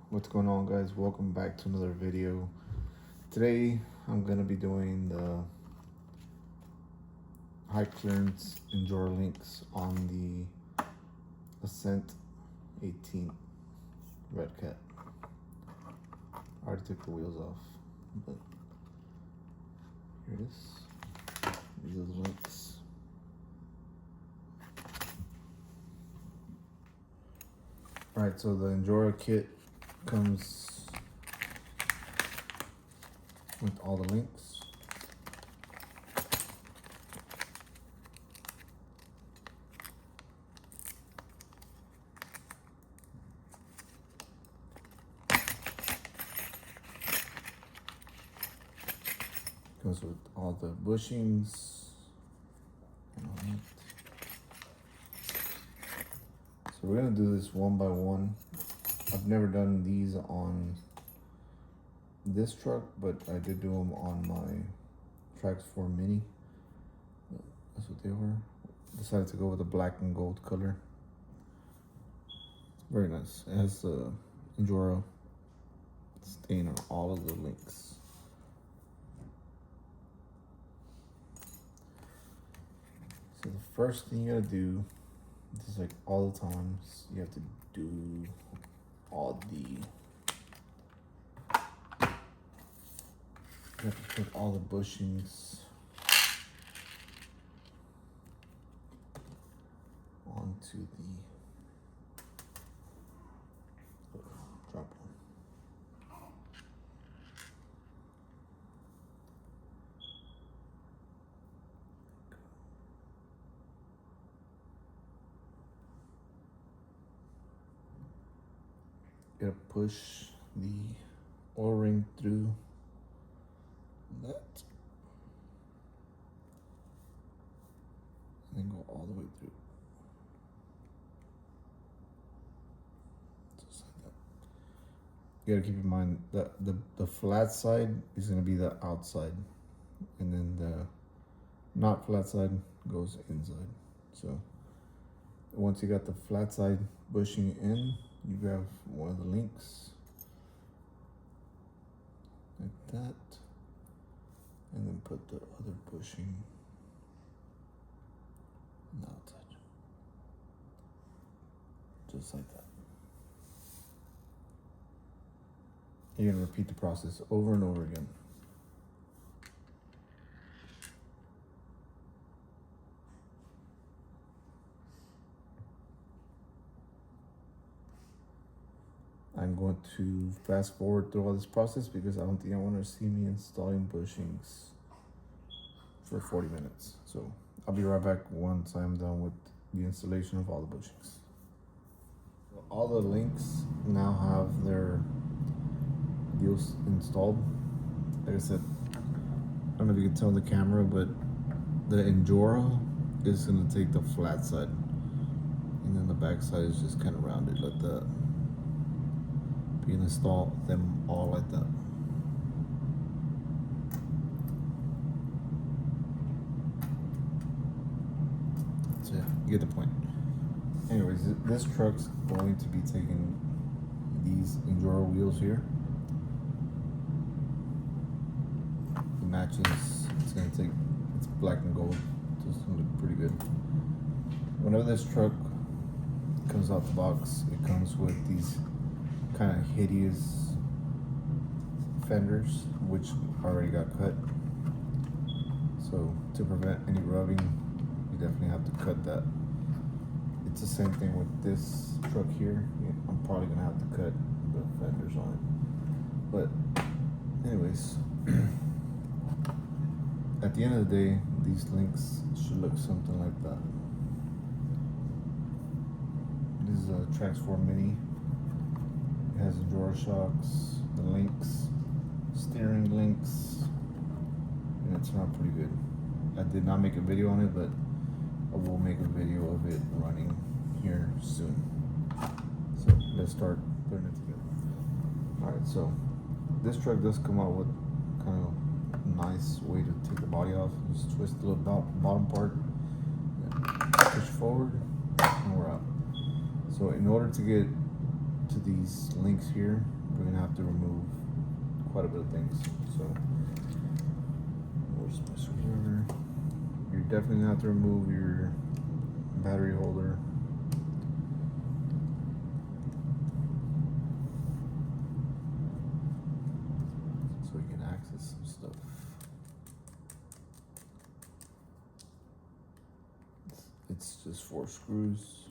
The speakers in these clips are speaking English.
What's going on, guys? Welcome back to another video. Today I'm gonna be doing the high clearance Injora links on the Ascent 18 redcat. I already took the wheels off, but here it is. These are the links. Alright, so the Injora kit comes with all the links. Comes with all the bushings and all that. So we're gonna do this one by one. I've never done these on this truck, but I did do them on my Trax 4 Mini. That's what they were. Decided to go with the black and gold color. Very nice. It has the Injora stain on all of the links. So the first thing you gotta do, this is like all the times, you have to do all the, you have to put all the bushings onto the drop one. You gotta push the O-ring through that, and then go all the way through. Just like that. You gotta keep in mind that the flat side is gonna be the outside, and then the not flat side goes inside. So once you got the flat side bushing in, you grab one of the links like that, and then put the other bushing on the outside, just like that. You're gonna repeat the process over and over again. I'm going to fast forward through all this process because I don't think I want to see me installing bushings for 40 minutes. So I'll be right back once I'm done with the installation of all the bushings. All the links now have their deals installed. Like I said, I don't know if you can tell in the camera, but the Injora is going to take the flat side, and then the back side is just kind of rounded like that. You can install them all like that. So yeah, you get the point. Anyways, this truck's going to be taking these Injora wheels here. The matches, it's gonna take, it's black and gold, so it's gonna look pretty good. Whenever this truck comes out the box, it comes with these kind of hideous fenders, which already got cut. So to prevent any rubbing, you definitely have to cut that. It's the same thing with this truck here. I'm probably gonna have to cut the fenders on it. But anyways, at the end of the day, these links should look something like that. This is a Trax 4 Mini. It has Injora shocks, the links, steering links, and it turned out pretty good. I did not make a video on it, but I will make a video of it running here soon. So let's start putting it together. Alright, so this truck does come out with kind of a nice way to take the body off. Just twist the little bottom part, push forward, and we're out. So in order to get to to these links here, we're gonna have to remove quite a bit of things. So where's my screwdriver? You're definitely gonna have to remove your battery holder. So you can access some stuff. It's just 4 screws.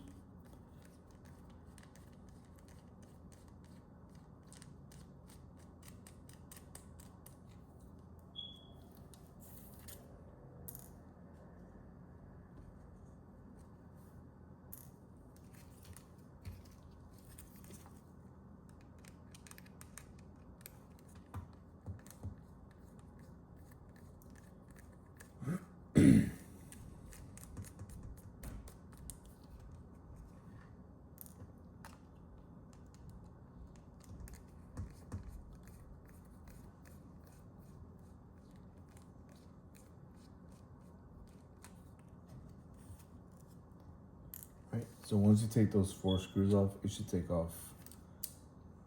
Right, so once you take those 4 screws off, it should take off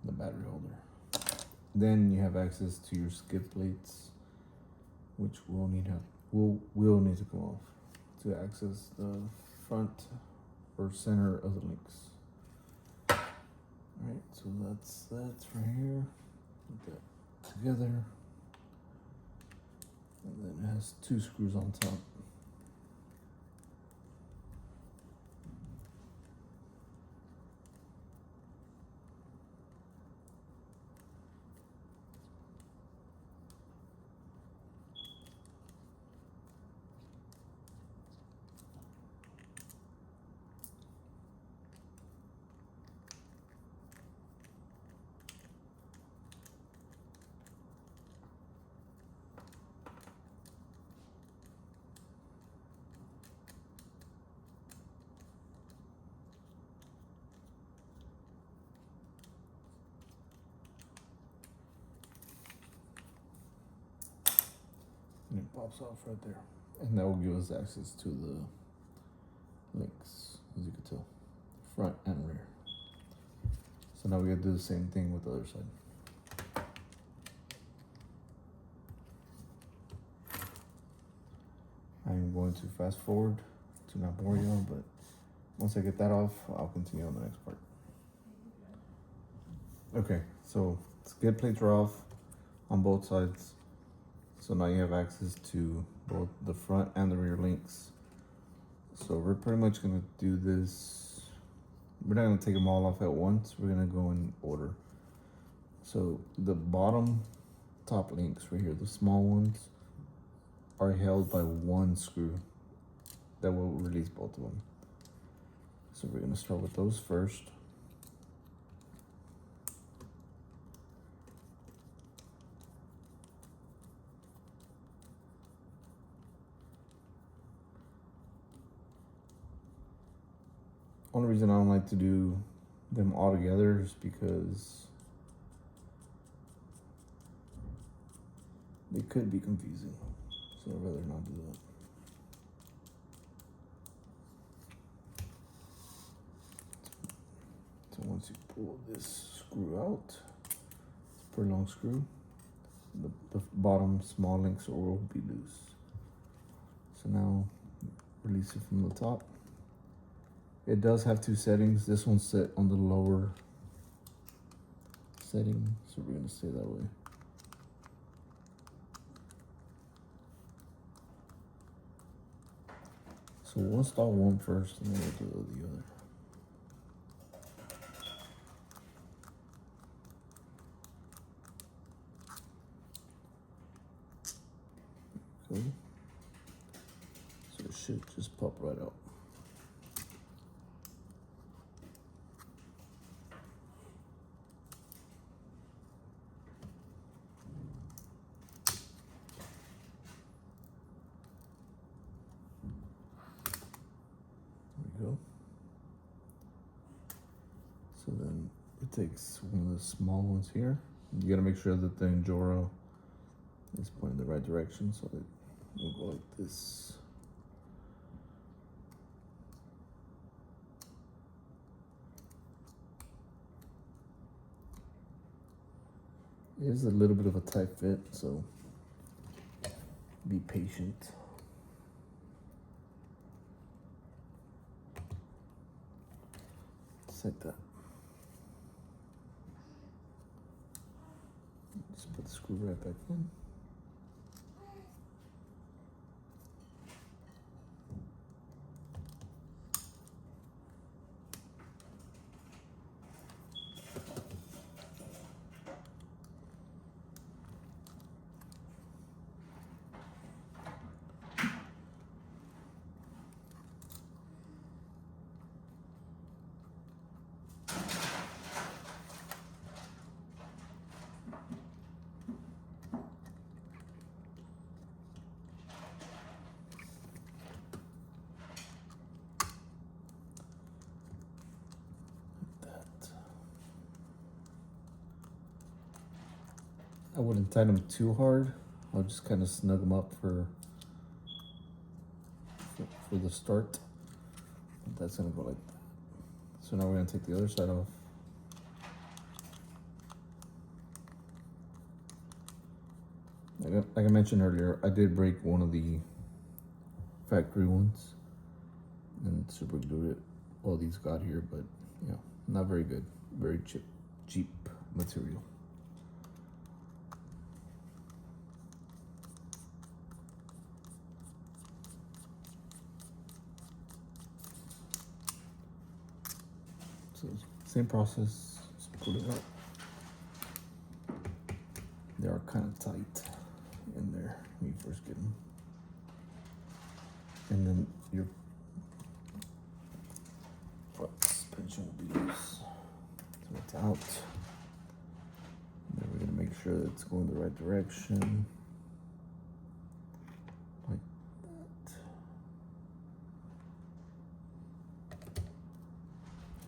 the battery holder. Then you have access to your skid plates, which will need to come off to access the front or center of the links. Alright, so that's right here. Put that together. And then it has 2 screws on top. And it pops off right there. And that will give us access to the links, as you can tell, front and rear. So now we gotta do the same thing with the other side. I'm going to fast forward to not bore you, but once I get that off, I'll continue on the next part. Okay, so skid plates are off on both sides. So now you have access to both the front and the rear links. So we're pretty much gonna do this. We're not gonna take them all off at once. We're gonna go in order. So the bottom top links right here, the small ones, are held by 1 screw that will release both of them. So we're gonna start with those first. Only reason I don't like to do them all together is because they could be confusing. So I'd rather not do that. So once you pull this screw out, it's a pretty long screw, the bottom small links will be loose. So now release it from the top. It does have 2 settings. This one's set on the lower setting, so we're gonna stay that way. So we'll install one first and then we'll do the other. Okay. So it should just pop right out. Go. So then it takes one of the small ones here. You gotta make sure that the Injora is pointing in the right direction, so it will go like this. It is a little bit of a tight fit, so be patient. Just like that. Just put the screw right back in. I wouldn't tighten them too hard. I'll just kind of snug them up for the start. That's gonna go like that. So now we're gonna take the other side off. Like I mentioned earlier, I did break one of the factory ones and super glued it. All these got here, but you know, not very good. Very cheap material. So same process, just pull it out. They are kind of tight in there when you first get them. And then your front suspension will be loose. So it's out. And then we're gonna make sure that it's going the right direction. Like that.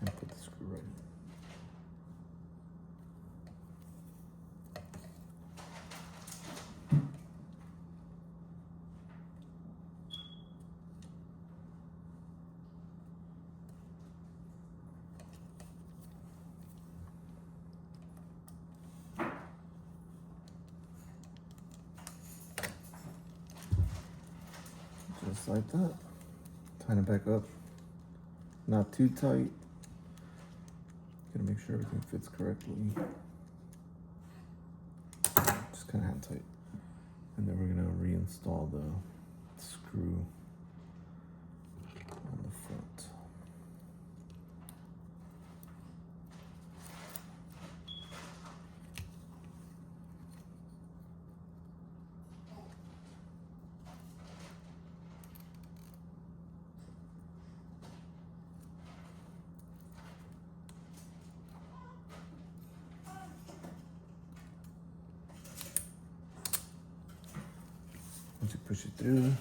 And put the screw right in. Just like that. Tighten it back up. Not too tight. Gotta make sure everything fits correctly. Just kind of hand tight. And then we're gonna reinstall the screw on the front. Once you push it through,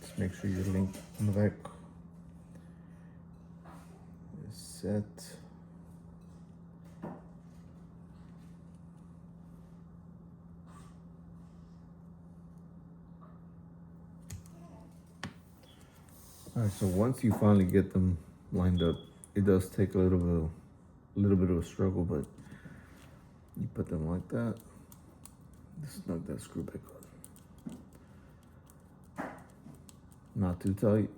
just make sure your link on the back is set. All right, so once you finally get them lined up, it does take a little bit of a struggle, but you put them like that, just snug that screw back on. Not too tight.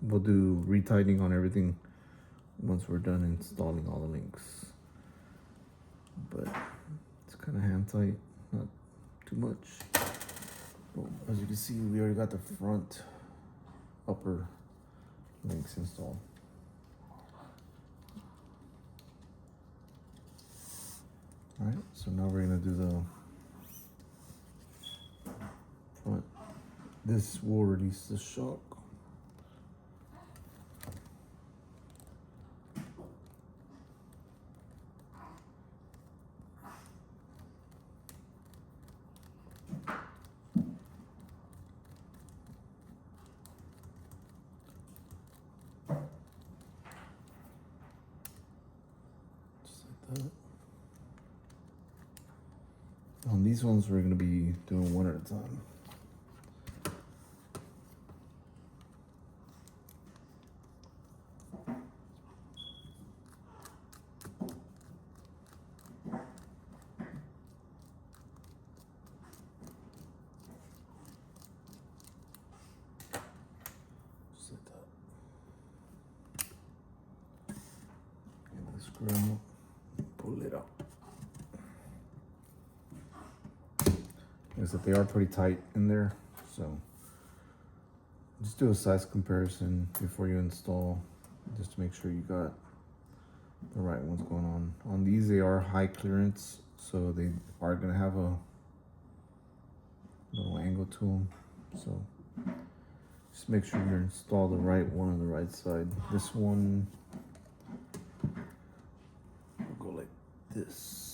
We'll do retightening on everything once we're done installing all the links. But it's kind of hand tight, not too much. Well, as you can see, we already got the front upper links installed. All right, so now we're gonna do the front. This will release the shock. Just like that. On these ones, we're gonna be doing one at a time. Screw them up. Pull it out. Like I said, they are pretty tight in there, so just do a size comparison before you install, just to make sure you got the right ones going on. On these, they are high clearance, so they are gonna have a little angle to them. So just make sure you install the right one on the right side. This one will go like this.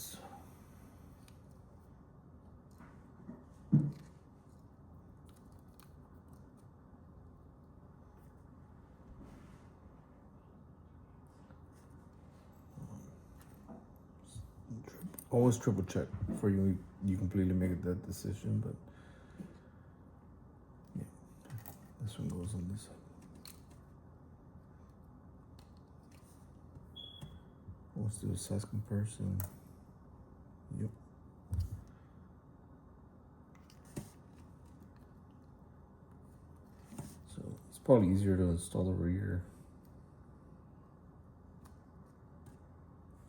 Always triple check before you completely make that decision, but yeah, this one goes on this side. Let's do a size comparison. Yep. So it's probably easier to install over here.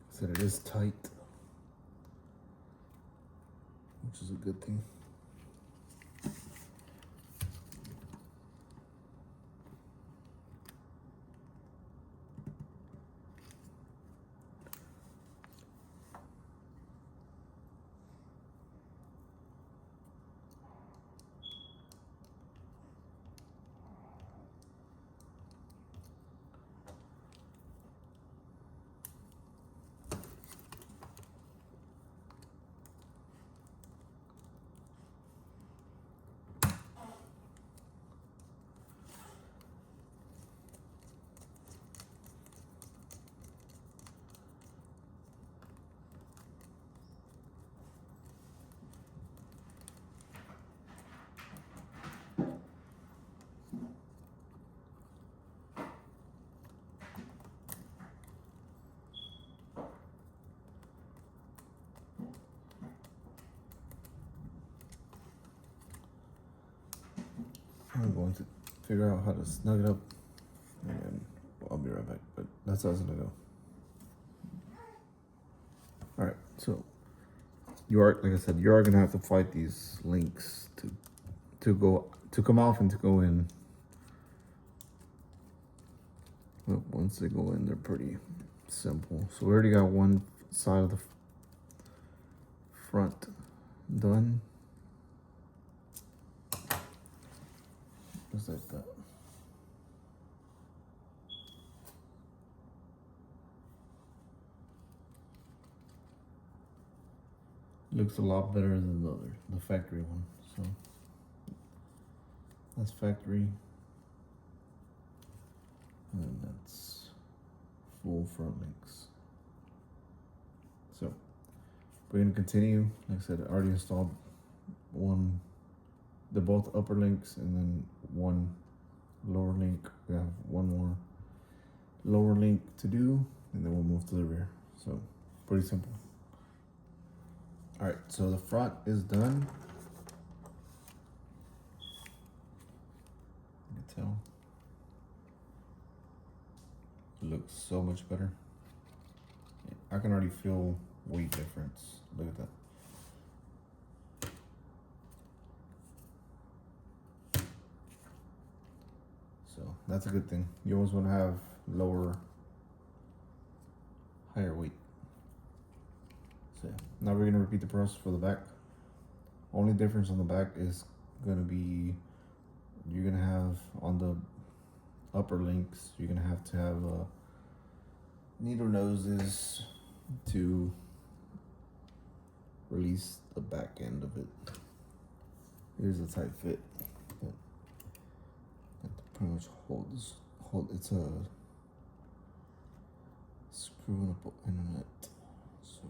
I said it is tight, which is a good thing. I'm going to figure out how to snug it up, and I'll be right back, but that's how it's gonna go. All right, so you are, like I said, you are gonna have to fight these links to come off and to go in. But once they go in, they're pretty simple. So we already got one side of the front done. Just like that. Looks a lot better than the factory one. So that's factory, and that's full front links. So we're gonna continue. Like I said, I already installed the both upper links and then one lower link. We have one more lower link to do, and then we'll move to the rear. So pretty simple. All right, so the front is done. You can tell it looks so much better. I can already feel weight difference. Look at that. So that's a good thing. You always want to have higher weight. So yeah. Now we're gonna repeat the process for the back. Only difference on the back is gonna be you're gonna have on the upper links, you're gonna have to have needle noses to release the back end of it. Here's a tight fit. Pretty much hold. It's a screwing up internet. So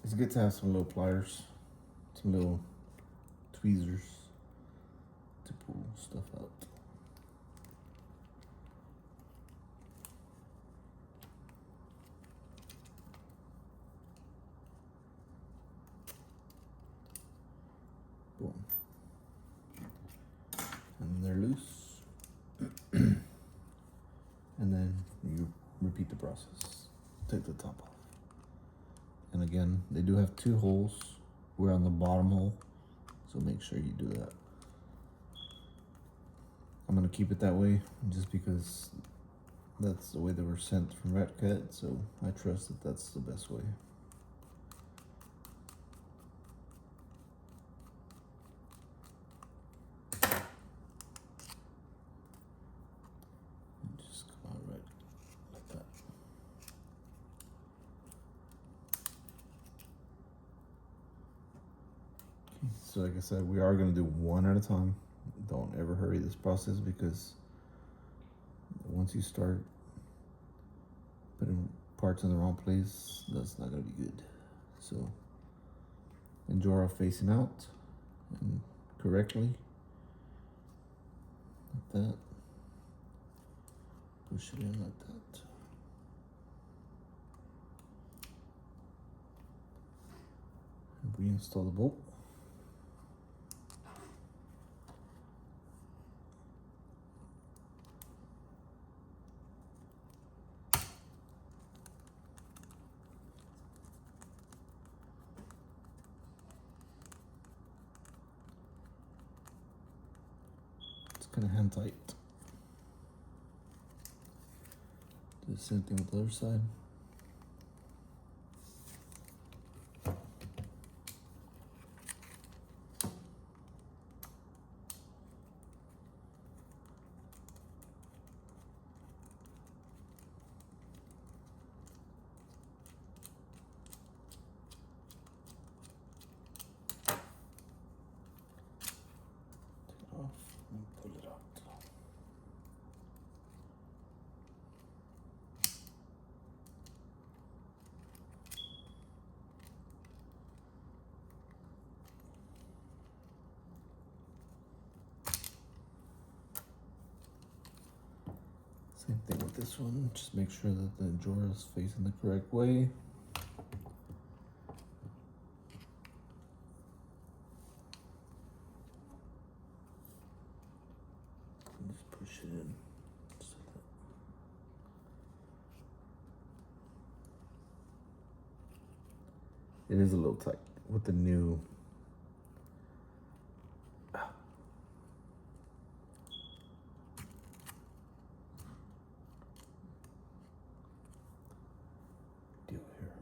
it's good to have some little pliers, some little tweezers. And then you repeat the process. Take the top off. And again, they do have 2 holes. We're on the bottom hole, so make sure you do that. I'm gonna keep it that way just because that's the way they were sent from redcat, so I trust that that's the best way. And just come out right like that. Okay, so like I said, we are gonna do one at a time. Don't ever hurry this process because once you start putting parts in the wrong place, that's not gonna be good. So Injora facing out and correctly like that. Push it in like that. And reinstall the bolt. It's kind of hand tight. Do the same thing with the other side. Off and pull it out. Same thing with this one. Just make sure that the Injora is facing the correct way. Just push it in. Just like that. It is a little tight with the new deal here.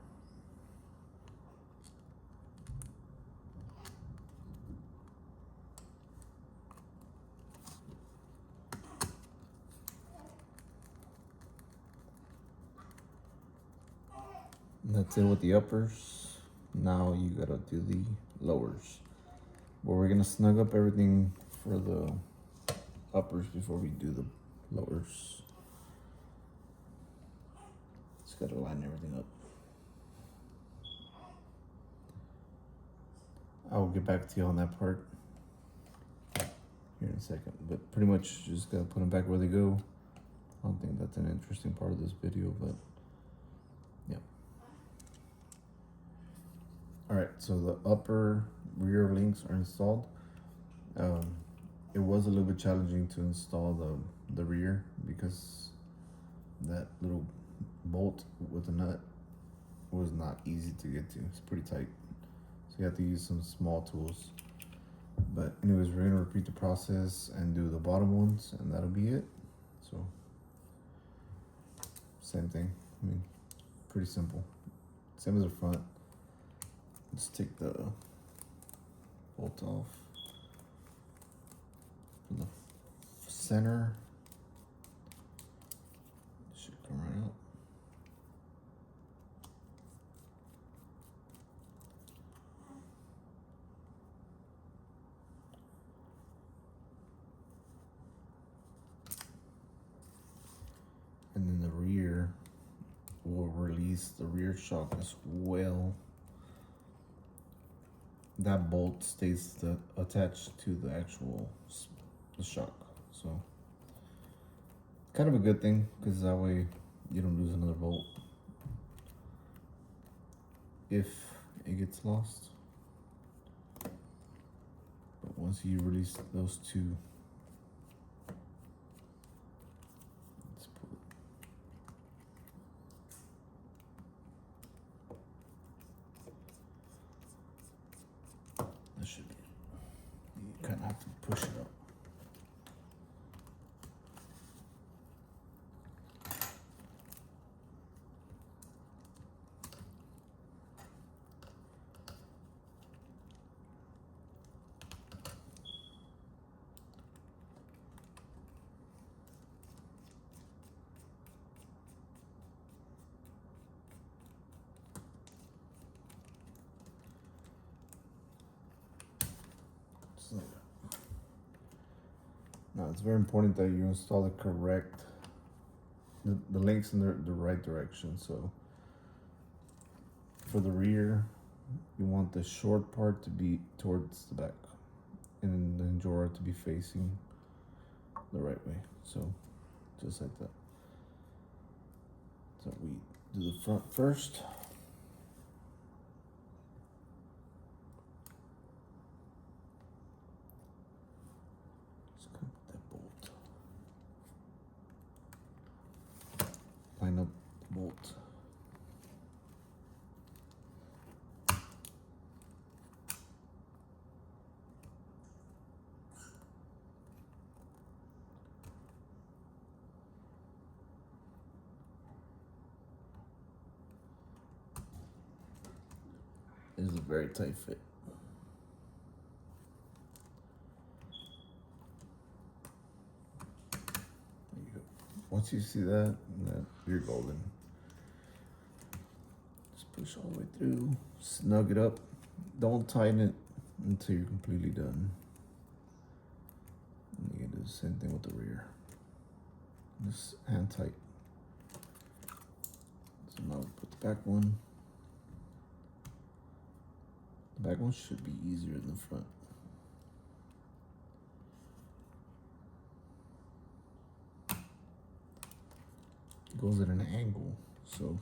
And that's it with the uppers. Now you gotta do the lowers. But we're gonna snug up everything for the uppers before we do the lowers. Just gotta line everything up. I will get back to you on that part here in a second, but pretty much just gotta put them back where they go. I don't think that's an interesting part of this video, but yeah. All right, so the upper rear links are installed. It was a little bit challenging to install the rear because that little bolt with the nut was not easy to get to. It's pretty tight, so you have to use some small tools. But anyways, we're gonna repeat the process and do the bottom ones, and that'll be it. So same thing. I mean, pretty simple. Same as the front. Just take the bolt off from the center. It should come right out. And then the rear will release the rear shock as well. That bolt stays attached to the actual shock, so kind of a good thing because that way you don't lose another bolt if it gets lost. But once you release those two, it's very important that you install the links in the right direction. So for the rear, you want the short part to be towards the back and the Injora to be facing the right way. So just like that. So we do the front first. Just come with that bolt. Line up the bolt. This is a very tight fit. There you go. Once you see that, you're golden. Just push all the way through, snug it up. Don't tighten it until you're completely done. And you can do the same thing with the rear. Just hand tight. So now we put the back one. The back one should be easier than the front. It goes at an angle, so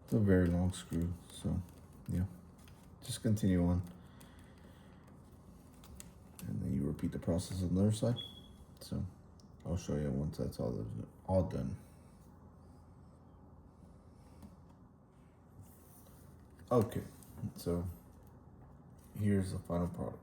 it's a very long screw, so yeah, just continue on. And then you repeat the process on the other side. So I'll show you once that's all done. Okay, so here's the final product.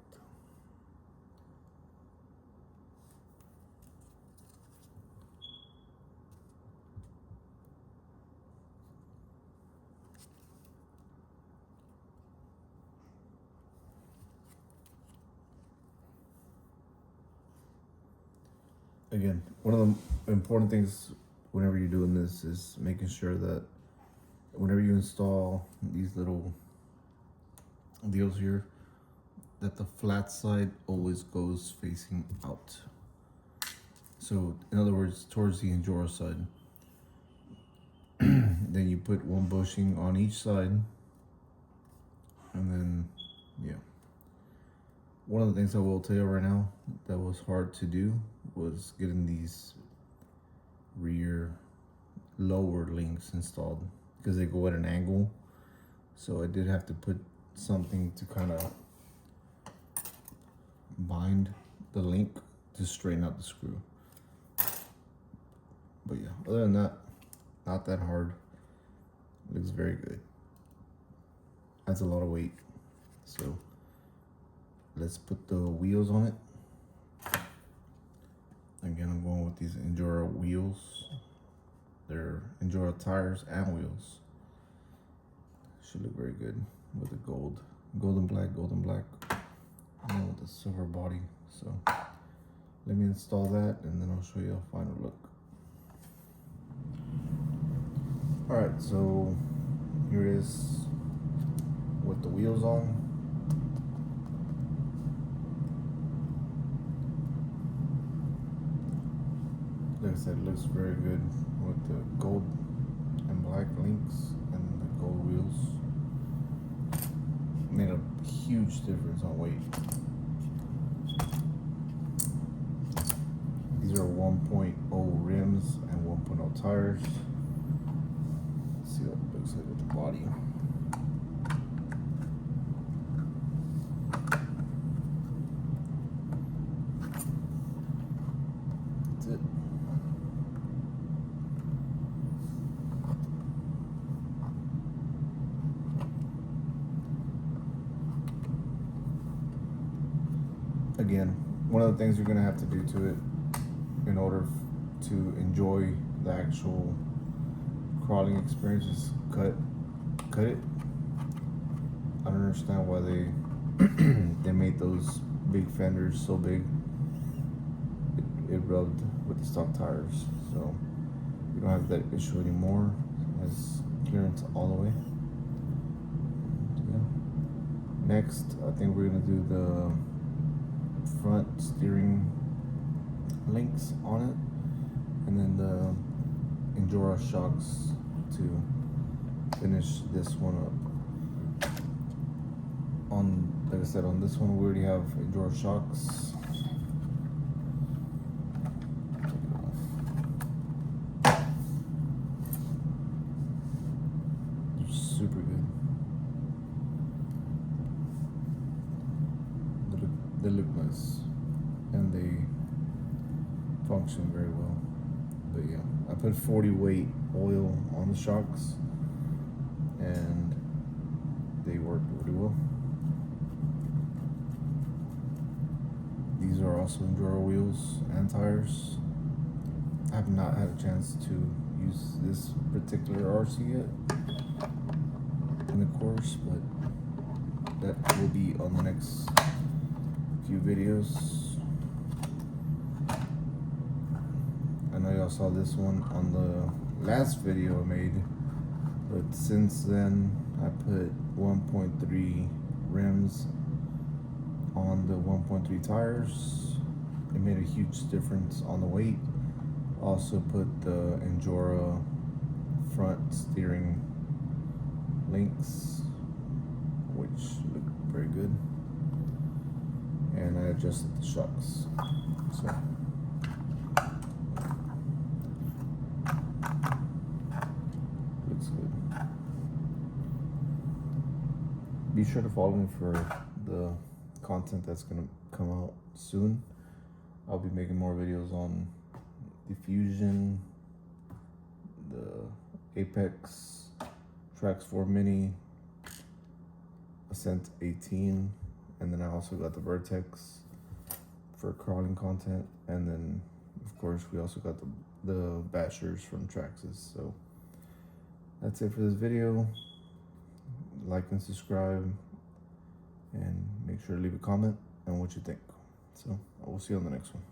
Again, one of the important things whenever you're doing this is making sure that whenever you install these little deals here, that the flat side always goes facing out. So in other words, towards the Injora side. Then you put one bushing on each side, and then yeah. One of the things I will tell you right now that was hard to do was getting these rear lower links installed because they go at an angle. So I did have to put something to kind of bind the link to straighten out the screw. But yeah, other than that, not that hard. Looks very good. Adds a lot of weight. So let's put the wheels on it. Again, I'm going with these Injora wheels. They're Injora tires and wheels. Should look very good with the golden black, and with the silver body. So let me install that, and then I'll show you a final look. All right, so here it is with the wheels on. Like I said, it looks very good with the gold and black links and the gold wheels. Made a huge difference on weight. These are 1.0 rims and 1.0 tires. Let's see what it looks like with the body. That's it. Again, one of the things you're gonna have to do to it in order to enjoy the actual crawling experience, just cut it. I don't understand why they made those big fenders so big. It rubbed with the stock tires, so we don't have that issue anymore. It has clearance all the way. Yeah. Next, I think we're gonna do the front steering links on it, and then the Injora shocks to finish this one up. Like I said, on this one we already have Injora shocks. Take it off. They're super good. They look nice, and they function very well. But yeah, I put 40 weight oil on the shocks, and they work really well. These are also Injora wheels and tires. I have not had a chance to use this particular RC yet in the course, but that will be on the next few videos. I know y'all saw this one on the last video I made, but since then I put 1.3 rims on the 1.3 tires. It made a huge difference on the weight. Also put the Injora front steering links, which look very good, and I adjusted the shocks. So looks good. Be sure to follow me for the content that's gonna come out soon. I'll be making more videos on diffusion, the Apex, Trax 4 Mini, Ascent 18, and then I also got the Vertex for crawling content, and then of course we also got the bashers from Traxxas. So that's it for this video. Like and subscribe, and make sure to leave a comment on what you think. So I will see you on the next one.